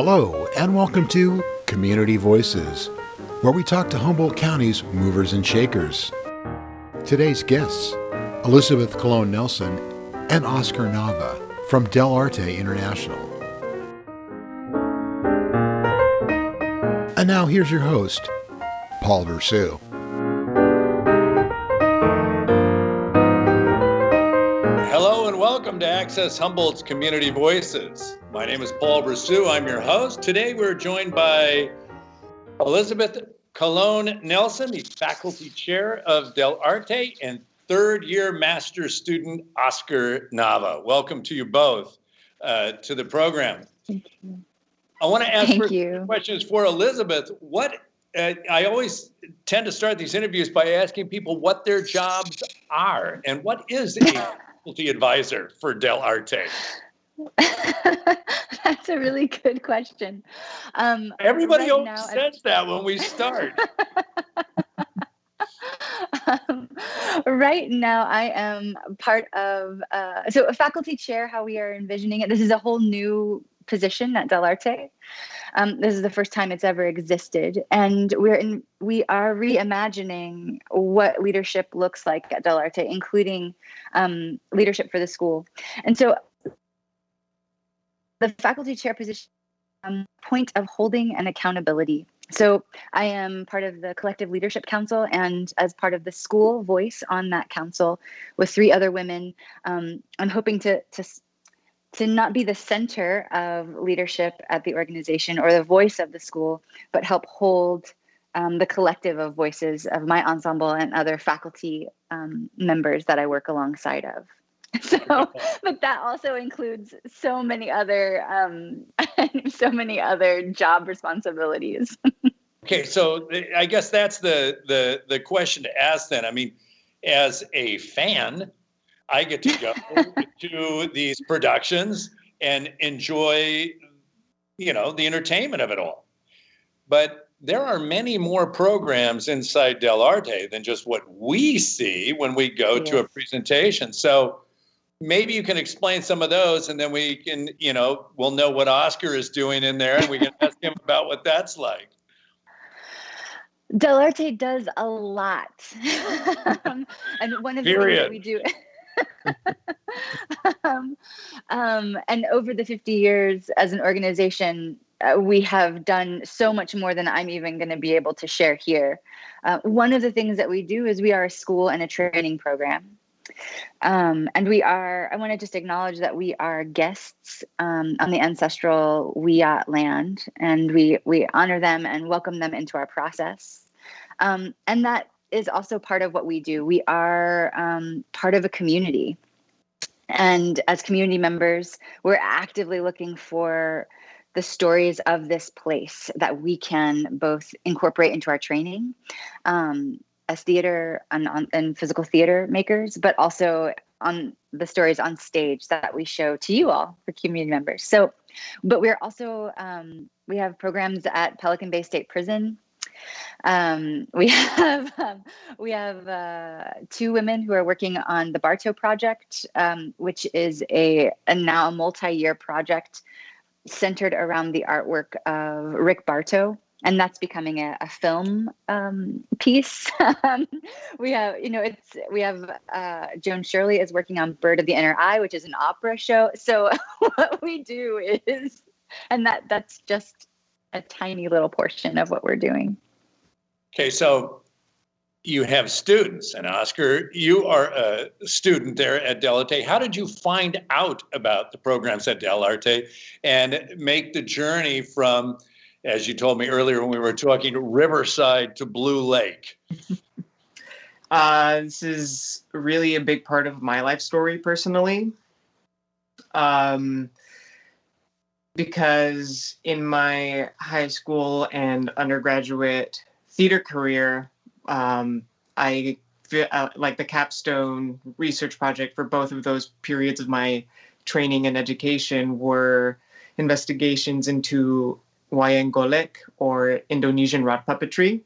Hello, and welcome to Community Voices, where we talk to Humboldt County's movers and shakers. Today's guests, Elizabeth Colon Nelson and Oscar Nava from Dell Arte International. And now here's your host, Paul Bressoud. Hello and welcome to Access Humboldt's Community Voices. My name is Paul Bressoud. I'm your host. Today we're joined by Elizabeth Colon Nelson, the faculty chair of Dell Arte, and third-year master's student Oscar Nava. Welcome to you both to the program. Thank you. I want to ask questions for Elizabeth. I always tend to start these interviews by asking people what their jobs are, and what is a faculty advisor for Dell Arte? That's a really good question. Everybody always says that when we start. Right now, I am part of, so a faculty chair, how we are envisioning it. This is a whole new position at Dell Arte. This is the first time it's ever existed. And we are reimagining what leadership looks like at Dell Arte, including leadership for the school. And so the faculty chair position, point of holding and accountability. So I am part of the Collective Leadership Council, and as part of the school voice on that council with 3 other women, I'm hoping to not be the center of leadership at the organization or the voice of the school, but help hold the collective of voices of my ensemble and other faculty members that I work alongside of. So, but that also includes so many other job responsibilities. Okay, so I guess that's the question to ask then. I mean, as a fan, I get to go to these productions and enjoy, the entertainment of it all. But there are many more programs inside Dell Arte than just what we see when we go to a presentation. So maybe you can explain some of those, and then we can, we'll know what Oscar is doing in there, and we can ask him about what that's like. Dell Arte does a lot. And one of the things that we do... and over the 50 years as an organization, we have done so much more than I'm even going to be able to share here. One of the things that we do is we are a school and a training program. And I want to just acknowledge that we are guests on the ancestral Wiyot land, and we honor them and welcome them into our process. And that is also part of what we do. We are part of a community. And as community members, we're actively looking for the stories of this place that we can both incorporate into our training as theater and physical theater makers, but also on the stories on stage that we show to you all for community members. So, but we're also, we have programs at Pelican Bay State Prison. We have 2 women who are working on the Bartow project, which is now a multi-year project centered around the artwork of Rick Bartow. And that's becoming a film piece. We have Joan Shirley is working on Bird of the Inner Eye, which is an opera show. So what we do is, and that's just a tiny little portion of what we're doing. Okay, so you have students, and Oscar, you are a student there at Dell Arte. How did you find out about the programs at Dell Arte and make the journey from, as you told me earlier when we were talking, Riverside to Blue Lake? This is really a big part of my life story personally. Because in my high school and undergraduate theater career, I like the capstone research project for both of those periods of my training and education were investigations into wayang golek, or Indonesian rod puppetry.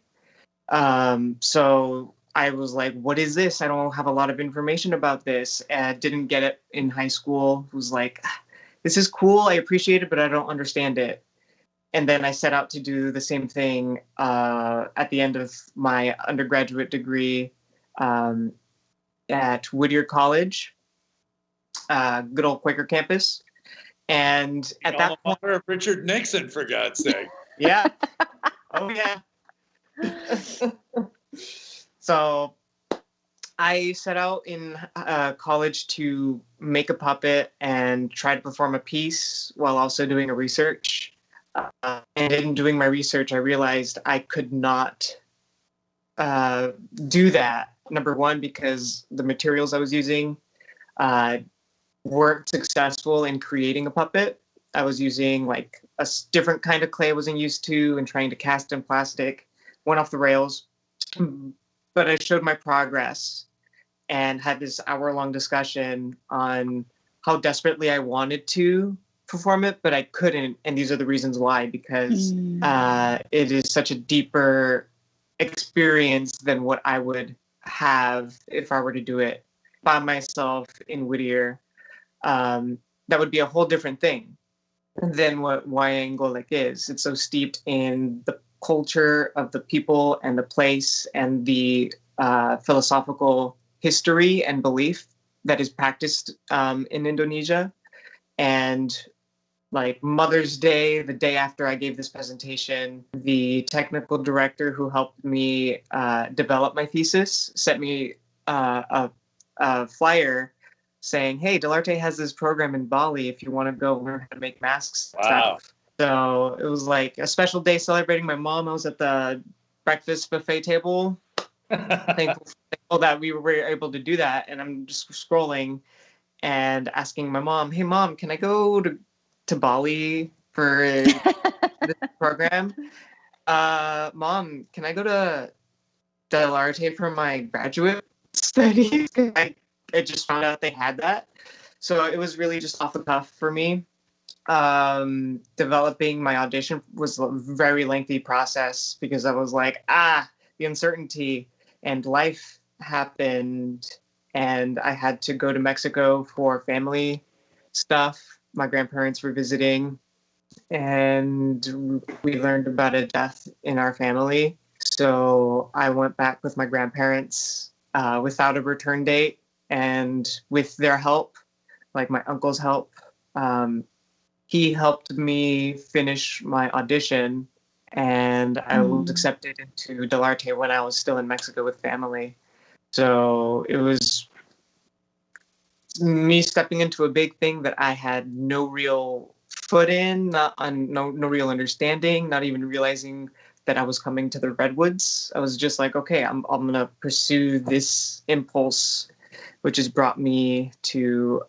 So I was like, what is this? I don't have a lot of information about this. And didn't get it in high school. Was like, this is cool. I appreciate it, but I don't understand it. And then I set out to do the same thing at the end of my undergraduate degree at Whittier College, good old Quaker campus. And at that point, of Richard Nixon, for God's sake. yeah. Oh, yeah. So I set out in college to make a puppet and try to perform a piece while also doing a research. And in doing my research, I realized I could not do that. Number one, because the materials I was using weren't successful in creating a puppet. I was using like a different kind of clay I wasn't used to and trying to cast in plastic. Went off the rails. But I showed my progress and had this hour-long discussion on how desperately I wanted to perform it, but I couldn't. And these are the reasons why, because it is such a deeper experience than what I would have if I were to do it by myself in Whittier. That would be a whole different thing than what Wyangolik is. It's so steeped in the culture of the people and the place and the philosophical history and belief that is practiced in Indonesia. And like Mother's Day, the day after I gave this presentation, the technical director who helped me develop my thesis sent me a flyer saying, "Hey, Dell Arte has this program in Bali if you want to go learn how to make masks." Wow. So it was like a special day celebrating my mom. I was at the breakfast buffet table. Thankful that we were able to do that. And I'm just scrolling and asking my mom, "Hey, Mom, can I go to Bali for this program? Mom, can I go to Dell Arte for my graduate studies?" I just found out they had that. So it was really just off the cuff for me. Developing my audition was a very lengthy process because I was like, the uncertainty, and life happened and I had to go to Mexico for family stuff. My grandparents were visiting and we learned about a death in our family. So I went back with my grandparents without a return date, and with their help, like my uncle's help, he helped me finish my audition, and I was accepted into Dell Arte when I was still in Mexico with family. So it was me stepping into a big thing that I had no real foot in, no real understanding, not even realizing that I was coming to the Redwoods. I was just like, okay, I'm gonna pursue this impulse, which has brought me to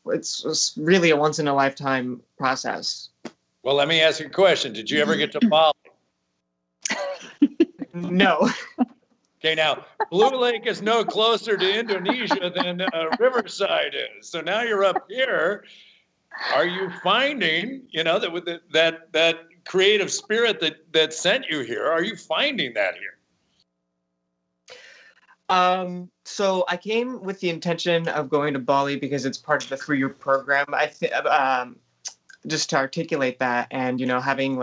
it's really a once in a lifetime process. Well, let me ask you a question. Did you ever get to Bali? No. Okay, now, Blue Lake is no closer to Indonesia than Riverside is. So now you're up here. Are you finding, that with that creative spirit that sent you here, are you finding that here? So I came with the intention of going to Bali because it's part of the 3-year program. Just to articulate that, and having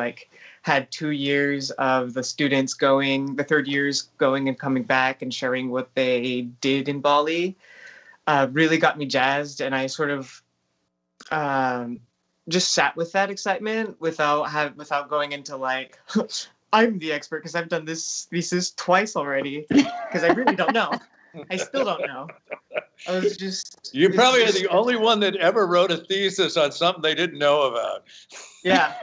had 2 years of the students going, the third years going and coming back and sharing what they did in Bali, really got me jazzed, and I sort of just sat with that excitement without going into I'm the expert because I've done this thesis twice already, because I really don't know. I still don't know. I was just... You probably are the only one that ever wrote a thesis on something they didn't know about. Yeah.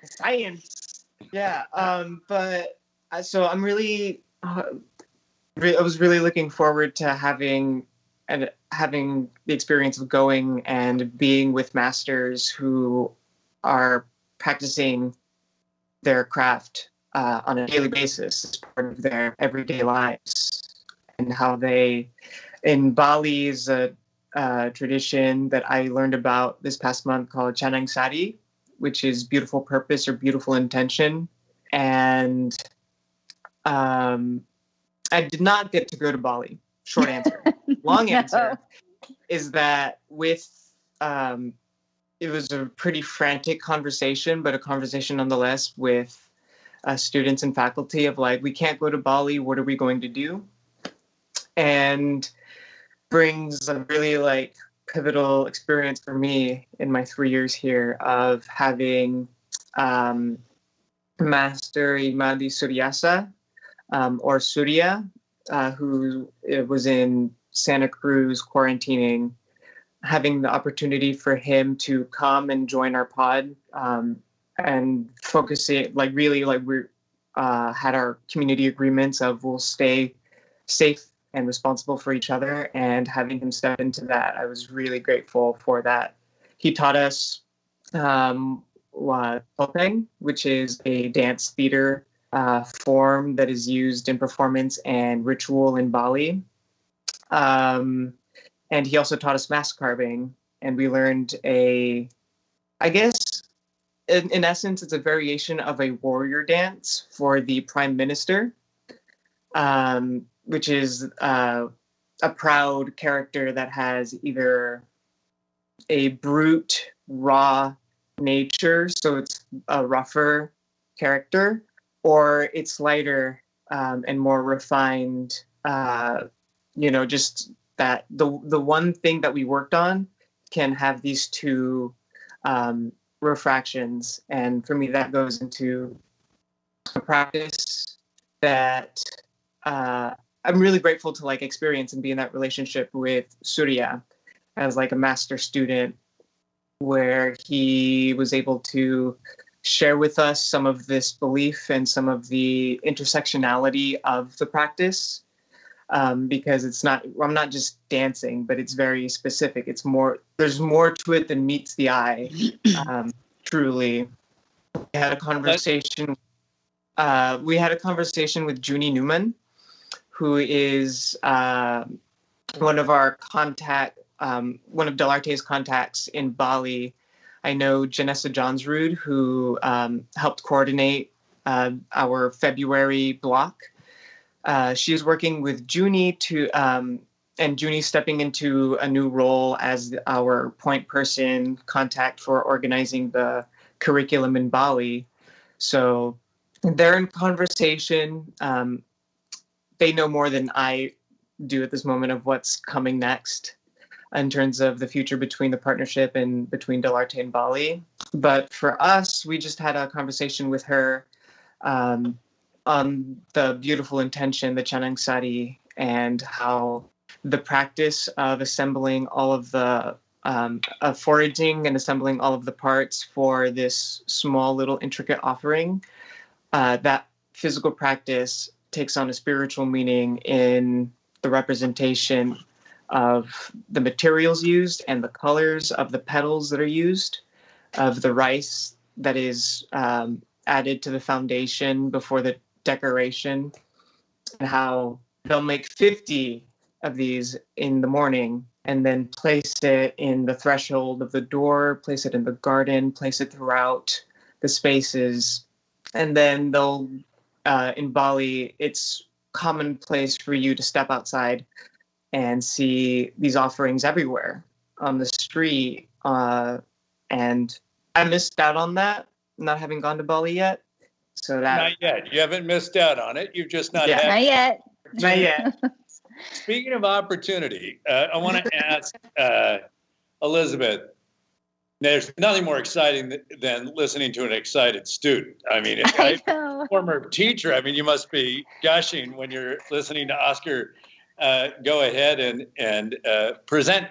Science. Yeah. But so I'm really... I was really looking forward to having the experience of going and being with masters who are practicing their craft on a daily basis as part of their everyday lives, and how they, in Bali, is a tradition that I learned about this past month called Chanang Sari, which is beautiful purpose or beautiful intention. And I did not get to go to Bali. Short answer. Long answer is that with it was a pretty frantic conversation, but a conversation nonetheless with students and faculty of like, we can't go to Bali, what are we going to do? And brings a really like pivotal experience for me in my 3 years here of having Master Imadi Suryasa, or Surya, who was in Santa Cruz quarantining, having the opportunity for him to come and join our pod, and focusing like really like we had our community agreements of we'll stay safe and responsible for each other, and having him step into that, I was really grateful for that. He taught us topeng, which is a dance theater form that is used in performance and ritual in Bali. And he also taught us mask carving, and we learned I guess, in essence, it's a variation of a warrior dance for the prime minister, which is a proud character that has either a brute, raw nature, so it's a rougher character, or it's lighter and more refined, just that the one thing that we worked on can have these two refractions. And for me, that goes into a practice that I'm really grateful to like experience and be in that relationship with Surya as like a master student, where he was able to share with us some of this belief and some of the intersectionality of the practice. Because I'm not just dancing, but it's very specific. There's more to it than meets the eye. Truly. We had a conversation with Junie Newman, who is one of Dell Arte's contacts in Bali. I know Janessa Johnsrud, who helped coordinate our February block. She's working with Junie and Junie stepping into a new role as our point person contact for organizing the curriculum in Bali. So they're in conversation. They know more than I do at this moment of what's coming next in terms of the future between the partnership and between Dell Arte and Bali. But for us, we just had a conversation with her on the beautiful intention, the Chanang Sari, and how the practice of assembling all of the of foraging and assembling all of the parts for this small little intricate offering, that physical practice takes on a spiritual meaning in the representation of the materials used and the colors of the petals that are used, of the rice that is added to the foundation before the decoration, and how they'll make 50 of these in the morning and then place it in the threshold of the door, place it in the garden, place it throughout the spaces. And then they'll, in Bali, it's commonplace for you to step outside and see these offerings everywhere on the street. And I missed out on that, not having gone to Bali yet. So that Not yet. You haven't missed out on it. You've just not had Not yet. Not yet. Speaking of opportunity, I want to ask Elizabeth, there's nothing more exciting than listening to an excited student. I mean, I know. Former teacher, I mean, you must be gushing when you're listening to Oscar go ahead and present.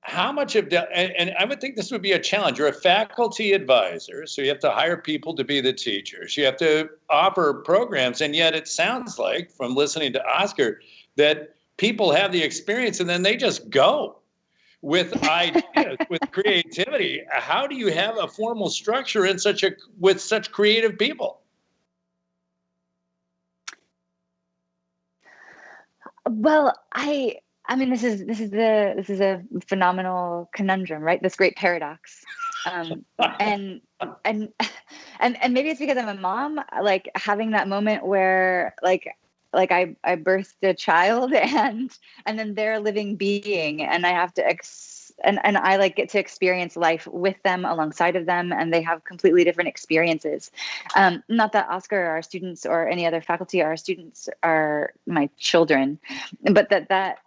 How much of Dell, and I would think this would be a challenge. You're a faculty advisor, so you have to hire people to be the teachers. You have to offer programs, and yet it sounds like, from listening to Oscar, that people have the experience and then they just go with ideas, with creativity. How do you have a formal structure with such creative people? Well, I mean, this is a phenomenal conundrum, right? This great paradox, and maybe it's because I'm a mom, like having that moment where like I birthed a child and then they're a living being, and I have to and I like get to experience life with them, alongside of them, and they have completely different experiences. Not that Oscar or our students or any other faculty or our students are my children, but that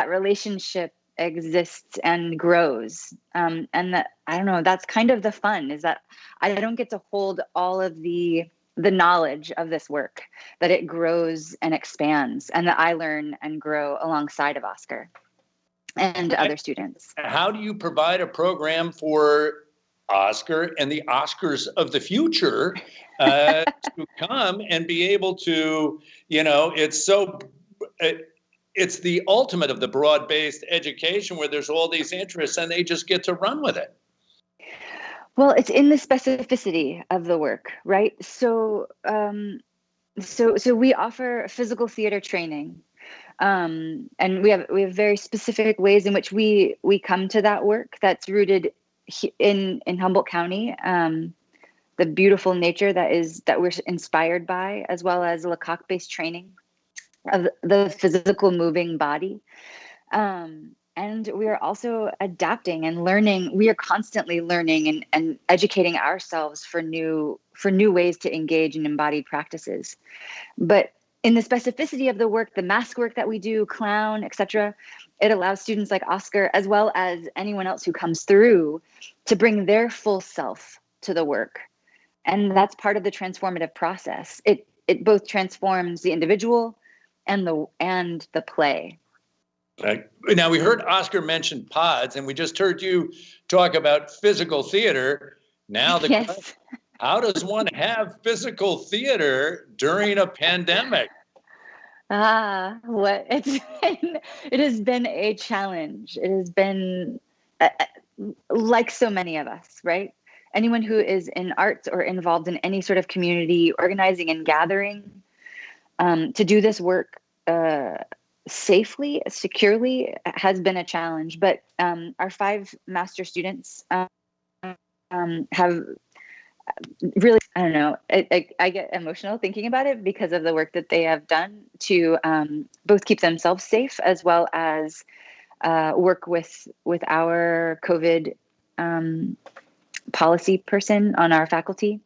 relationship exists and grows. And that, I don't know, that's kind of the fun, is that I don't get to hold all of the knowledge of this work, that it grows and expands, and that I learn and grow alongside of Oscar and other students. How do you provide a program for Oscar and the Oscars of the future to come and be able to, it's the ultimate of the broad-based education where there's all these interests and they just get to run with it? Well, it's in the specificity of the work, right? So we offer physical theater training. And we have very specific ways in which we come to that work that's rooted in Humboldt County, the beautiful nature that we're inspired by, as well as Lecoq-based training of the physical moving body. And we are also adapting and learning. We are constantly learning and educating ourselves for new ways to engage in embodied practices. But in the specificity of the work, the mask work that we do, clown, etc., it allows students like Oscar, as well as anyone else who comes through, to bring their full self to the work. And that's part of the transformative process. It both transforms the individual and the play. Right. Now, we heard Oscar mention pods, and we just heard you talk about physical theater. Now, Yes. How does one have physical theater during a pandemic? It has been a challenge. It has been like so many of us, right? Anyone who is in arts or involved in any sort of community organizing and gathering, to do this work safely, securely, has been a challenge. But our 5 master students have really, I don't know, I get emotional thinking about it because of the work that they have done to both keep themselves safe, as well as work with our COVID policy person on our faculty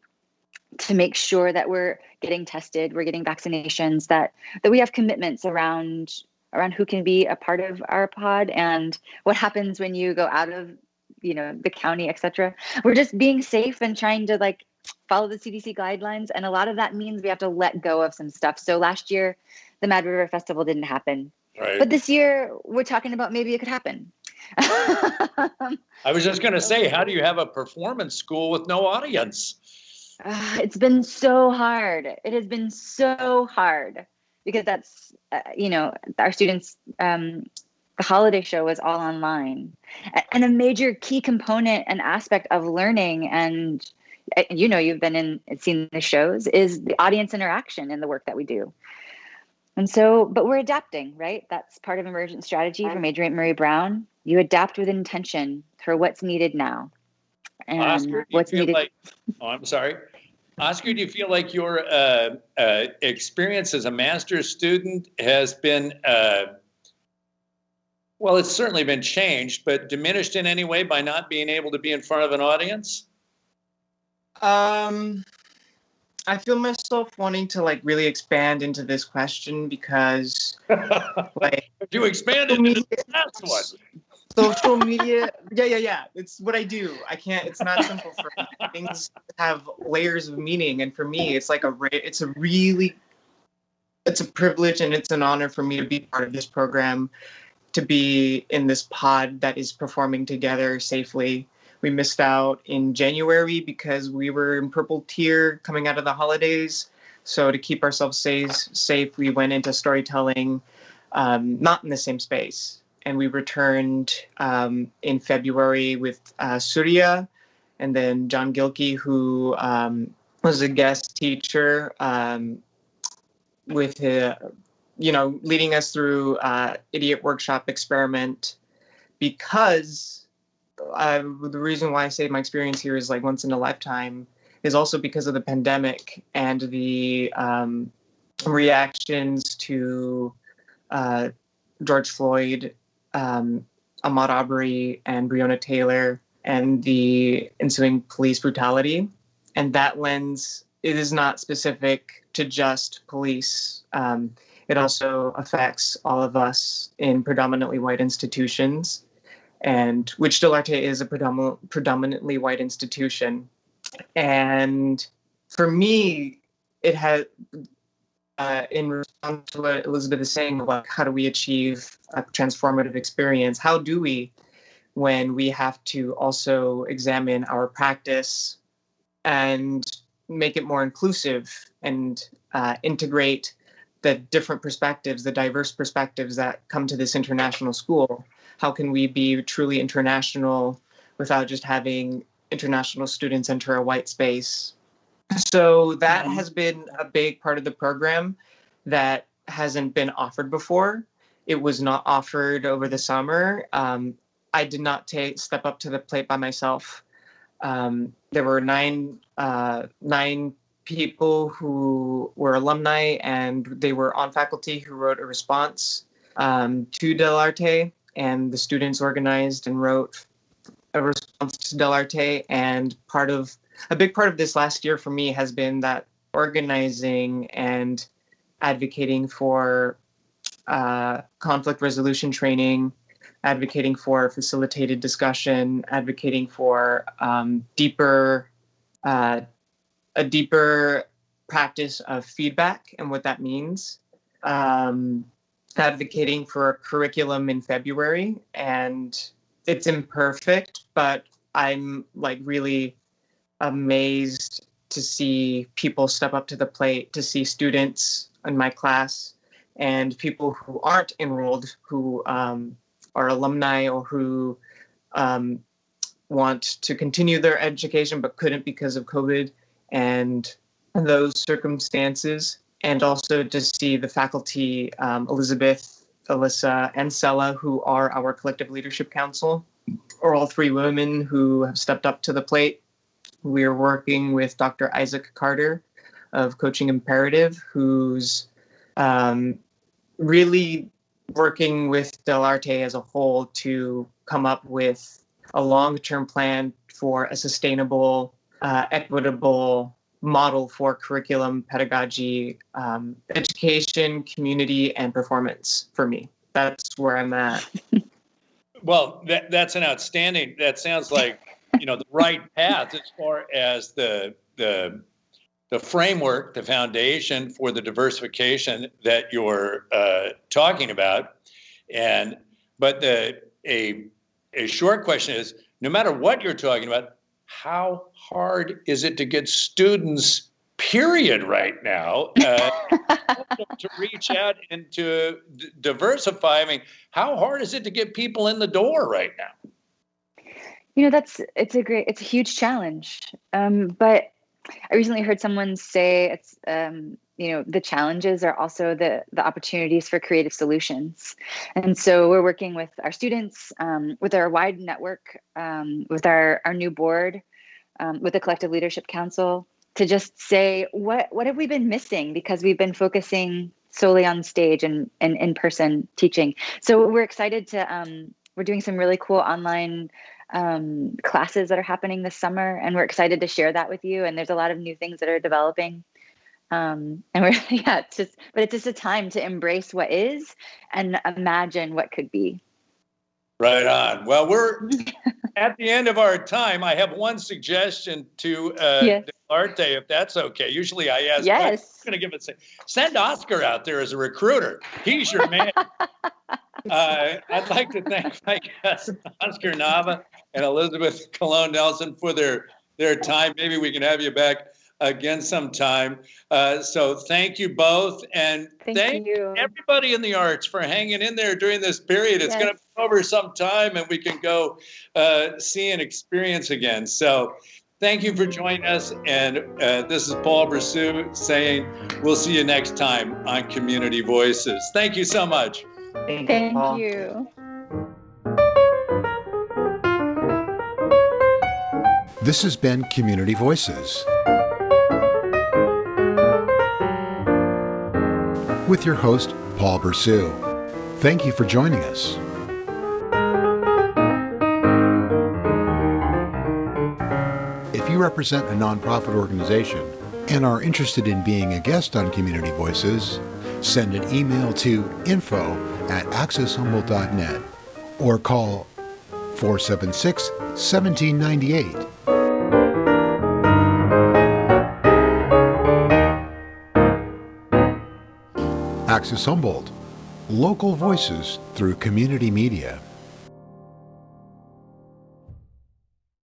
to make sure that we're getting tested, we're getting vaccinations, that we have commitments around who can be a part of our pod and what happens when you go out of the county, etc. We're just being safe and trying to follow the CDC guidelines. And a lot of that means we have to let go of some stuff. So last year, the Mad River Festival didn't happen. Right. But this year, we're talking about maybe it could happen. I was just going to say, how do you have a performance school with no audience? It's been so hard. It has been so hard because that's, our students, the holiday show was all online. And a major key component and aspect of learning, and you've seen the shows, is the audience interaction in the work that we do. And so, but we're adapting, right? That's part of emergent strategy from Adrienne Marie Brown. You adapt with intention for what's needed now. And Oscar, what's needed. I'm sorry. Oscar, do you feel like your experience as a master's student has been, it's certainly been changed, but diminished in any way by not being able to be in front of an audience? I feel myself wanting to really expand into this question because you expanded into the last one. Social media, yeah. It's what I do. It's not simple for me. Things have layers of meaning, and for me, it's a privilege and it's an honor for me to be part of this program, to be in this pod that is performing together safely. We missed out in January because we were in purple tier coming out of the holidays. So to keep ourselves safe, we went into storytelling, not in the same space. And we returned in February with Surya, and then John Gilkey, who was a guest teacher with leading us through Idiot Workshop Experiment, because the reason why I say my experience here is once in a lifetime is also because of the pandemic and the reactions to George Floyd Ahmaud Arbery and Breonna Taylor and the ensuing police brutality. And that lens, it is not specific to just police. It also affects all of us in predominantly white institutions, and which Dell Arte is a predominantly white institution. And for me, it had, in response to what Elizabeth is saying, about how do we achieve a transformative experience? How do we, when we have to also examine our practice and make it more inclusive and integrate the different perspectives, the diverse perspectives that come to this international school? How can we be truly international without just having international students enter a white space? So that has been a big part of the program that hasn't been offered before. It was not offered over the summer. I did not step up to the plate by myself. There were nine people who were alumni, and they were on faculty who wrote a response to Dell Arte, and the students organized and wrote a response to Dell Arte. And a big part of this last year for me has been that organizing and advocating for conflict resolution training, advocating for facilitated discussion, advocating for a deeper practice of feedback and what that means, advocating for a curriculum in February. And it's imperfect, but I'm really amazed to see people step up to the plate, to see students in my class and people who aren't enrolled, who are alumni or who want to continue their education but couldn't because of COVID and those circumstances. And also to see the faculty, Elizabeth, Alyssa, and Sela, who are our collective leadership council, are all three women who have stepped up to the plate. We're working with Dr. Isaac Carter of Coaching Imperative, who's really working with Dell Arte as a whole to come up with a long-term plan for a sustainable, equitable model for curriculum, pedagogy, education, community, and performance for me. That's where I'm at. Well, that's an outstanding, that sounds like, the right path as far as the framework, the foundation for the diversification that you're talking about. But a short question is, no matter what you're talking about, how hard is it to get students, period, right now, to reach out and to diversify? I mean, how hard is it to get people in the door right now? It's a huge challenge. But I recently heard someone say it's, the challenges are also the opportunities for creative solutions. And so we're working with our students, with our wide network, with our new board, with the Collective Leadership Council, to just say, what have we been missing? Because we've been focusing solely on stage and in-person teaching. So we're excited we're doing some really cool online classes that are happening this summer, and we're excited to share that with you. And there's a lot of new things that are developing. And we're, but it's just a time to embrace what is and imagine what could be. Right on. Well, we're at the end of our time. I have one suggestion to Yes. Dell Arte, if that's okay. Usually I ask, Yes. I'm going to give it, send Oscar out there as a recruiter. He's your man. I'd like to thank my guests, Oscar Nava and Elizabeth Cologne Nelson, for their time. Maybe we can have you back again sometime. So thank you both. And thank you everybody in the arts for hanging in there during this period. It's going to be over some time and we can go see and experience again. So thank you for joining us. And this is Paul Bressoud saying we'll see you next time on Community Voices. Thank you so much. Thank you. This has been Community Voices with your host, Paul Bressoud. Thank you for joining us. you represent a nonprofit organization and are interested in being a guest on Community Voices, send an email to info@accesshumboldt.net or call 476-1798. Access Humboldt, local voices through community media.